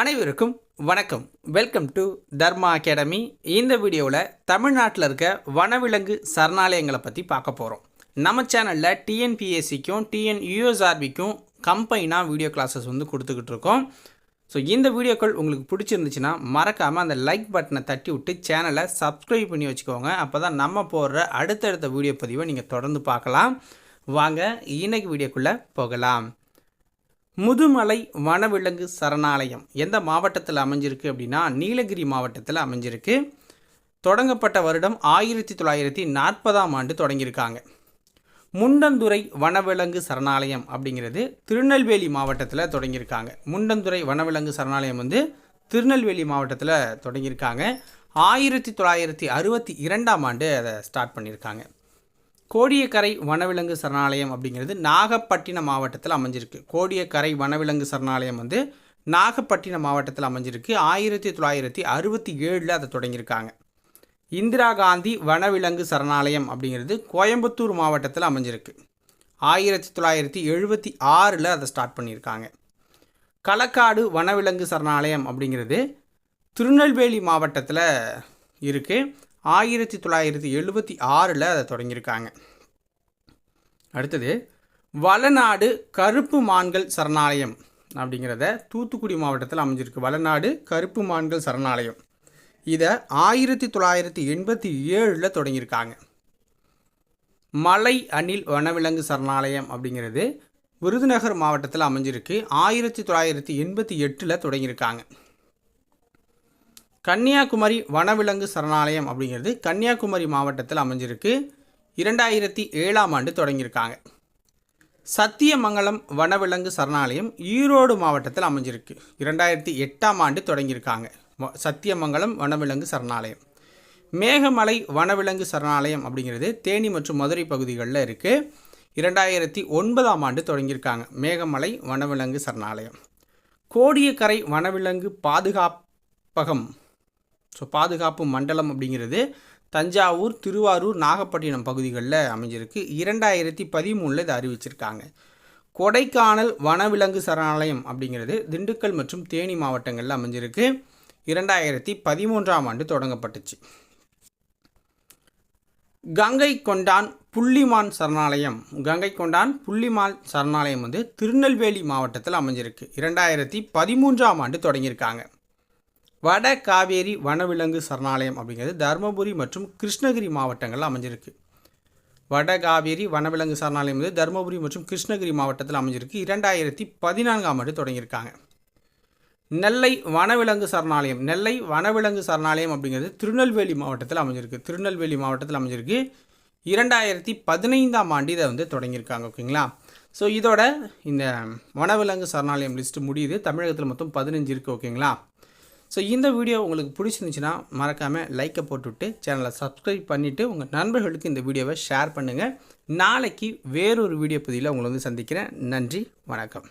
அனைவருக்கும் வணக்கம். Welcome to Dharma academy. இந்த வீடியோவில் தமிழ்நாட்டில் இருக்க வனவிலங்கு சரணாலயங்களை பற்றி பார்க்க போகிறோம். நம்ம சேனலில் டிஎன்பிஎஸ்சிக்கும் டிஎன்யூஎஸ்ஆர்பிக்கும் கம்பைனாக வீடியோ கிளாஸஸ் கொடுத்துக்கிட்டு இருக்கோம். ஸோ இந்த வீடியோக்கள் உங்களுக்கு பிடிச்சிருந்துச்சுன்னா மறக்காமல் அந்த லைக் பட்டனை தட்டி விட்டு சேனலை சப்ஸ்கிரைப் பண்ணி வச்சுக்கோங்க. அப்போ தான் நம்ம போடுற அடுத்தடுத்த வீடியோ பதிவை நீங்கள் தொடர்ந்து பார்க்கலாம். வாங்க இன்றைக்கி வீடியோக்குள்ளே போகலாம். முதுமலை வனவிலங்கு சரணாலயம் எந்த மாவட்டத்தில் அமைஞ்சிருக்கு அப்படின்னா நீலகிரி மாவட்டத்தில் அமைஞ்சிருக்கு. தொடங்கப்பட்ட வருடம் 1940ஆம் ஆண்டு தொடங்கியிருக்காங்க. முண்டந்துறை வனவிலங்கு சரணாலயம் அப்படிங்கிறது திருநெல்வேலி மாவட்டத்தில் தொடங்கியிருக்காங்க. முண்டந்துறை வனவிலங்கு சரணாலயம் திருநெல்வேலி மாவட்டத்தில் தொடங்கியிருக்காங்க. 1962ஆம் ஆண்டு அதை ஸ்டார்ட் பண்ணியிருக்காங்க. கோடியக்கரை வனவிலங்கு சரணாலயம் அப்படிங்கிறது நாகப்பட்டினம் மாவட்டத்தில் அமைஞ்சிருக்கு. கோடியக்கரை வனவிலங்கு சரணாலயம் நாகப்பட்டினம் மாவட்டத்தில் அமைஞ்சிருக்கு. 1967 அதை தொடங்கியிருக்காங்க. இந்திரா காந்தி வனவிலங்கு சரணாலயம் அப்படிங்கிறது கோயம்புத்தூர் மாவட்டத்தில் அமைஞ்சிருக்கு. 1976 அதை ஸ்டார்ட் பண்ணியிருக்காங்க. களக்காடு வனவிலங்கு சரணாலயம் அப்படிங்கிறது திருநெல்வேலி மாவட்டத்தில் இருக்குது. 1976 அதை தொடங்கியிருக்காங்க. அடுத்தது வளநாடு கருப்பு மான்கள் சரணாலயம் அப்படிங்கிறத தூத்துக்குடி மாவட்டத்தில் அமைஞ்சிருக்கு. வளநாடு கருப்பு மான்கள் சரணாலயம் இதை 1987 தொடங்கியிருக்காங்க. மலை அணில் வனவிலங்கு சரணாலயம் அப்படிங்கிறது விருதுநகர் மாவட்டத்தில் அமைஞ்சிருக்கு. 1988 தொடங்கியிருக்காங்க. கன்னியாகுமரி வனவிலங்கு சரணாலயம் அப்படிங்கிறது கன்னியாகுமரி மாவட்டத்தில் அமைஞ்சிருக்கு. 2007ஆம் ஆண்டு தொடங்கியிருக்காங்க. சத்தியமங்கலம் வனவிலங்கு சரணாலயம் ஈரோடு மாவட்டத்தில் அமைஞ்சிருக்கு. 2008ஆம் ஆண்டு தொடங்கியிருக்காங்க. சத்தியமங்கலம் வனவிலங்கு சரணாலயம். மேகமலை வனவிலங்கு சரணாலயம் அப்படிங்கிறது தேனி மற்றும் மதுரை பகுதிகளில் இருக்குது. 2009ஆம் ஆண்டு தொடங்கியிருக்காங்க. மேகமலை வனவிலங்கு சரணாலயம். கோடியக்கரை வனவிலங்கு பாதுகாப்பகம் பாதுகாப்பு மண்டலம் அப்படிங்கிறது தஞ்சாவூர், திருவாரூர், நாகப்பட்டினம் பகுதிகளில் அமைஞ்சிருக்கு. 2013 இதை அறிவிச்சிருக்காங்க. கொடைக்கானல் வனவிலங்கு சரணாலயம் அப்படிங்கிறது திண்டுக்கல் மற்றும் தேனி மாவட்டங்களில் அமைஞ்சிருக்கு. 2013ஆம் ஆண்டு தொடங்கப்பட்டுச்சு. கங்கை கொண்டான் புள்ளிமான் சரணாலயம் சரணாலயம் திருநெல்வேலி மாவட்டத்தில் அமைஞ்சிருக்கு. 2013ஆம் ஆண்டு தொடங்கியிருக்காங்க. வட காவேரி வனவிலங்கு சரணாலயம் அப்படிங்கிறது தருமபுரி மற்றும் கிருஷ்ணகிரி மாவட்டங்களில் அமைஞ்சிருக்கு. வட காவேரி வனவிலங்கு சரணாலயம் தருமபுரி மற்றும் கிருஷ்ணகிரி மாவட்டத்தில் அமைஞ்சிருக்கு. 2014ஆம் ஆண்டு தொடங்கியிருக்காங்க. நெல்லை வனவிலங்கு சரணாலயம் அப்படிங்கிறது திருநெல்வேலி மாவட்டத்தில் அமைஞ்சிருக்கு. 2015ஆம் ஆண்டு இதை தொடங்கியிருக்காங்க. ஓகேங்களா? ஸோ இதோட இந்த வனவிலங்கு சரணாலயம் லிஸ்ட்டு முடியுது. தமிழகத்தில் மொத்தம் 15 இருக்குது. ஓகேங்களா? ஸோ இந்த வீடியோ உங்களுக்கு பிடிச்சிருந்துச்சுன்னா மறக்காமல் லைக்கை போட்டுவிட்டு சேனலை சப்ஸ்கிரைப் பண்ணிவிட்டு உங்கள் நண்பர்களுக்கு இந்த வீடியோவை ஷேர் பண்ணுங்கள். நாளைக்கு வேறொரு வீடியோ பதிவில் உங்களை சந்திக்கிறேன். நன்றி, வணக்கம்.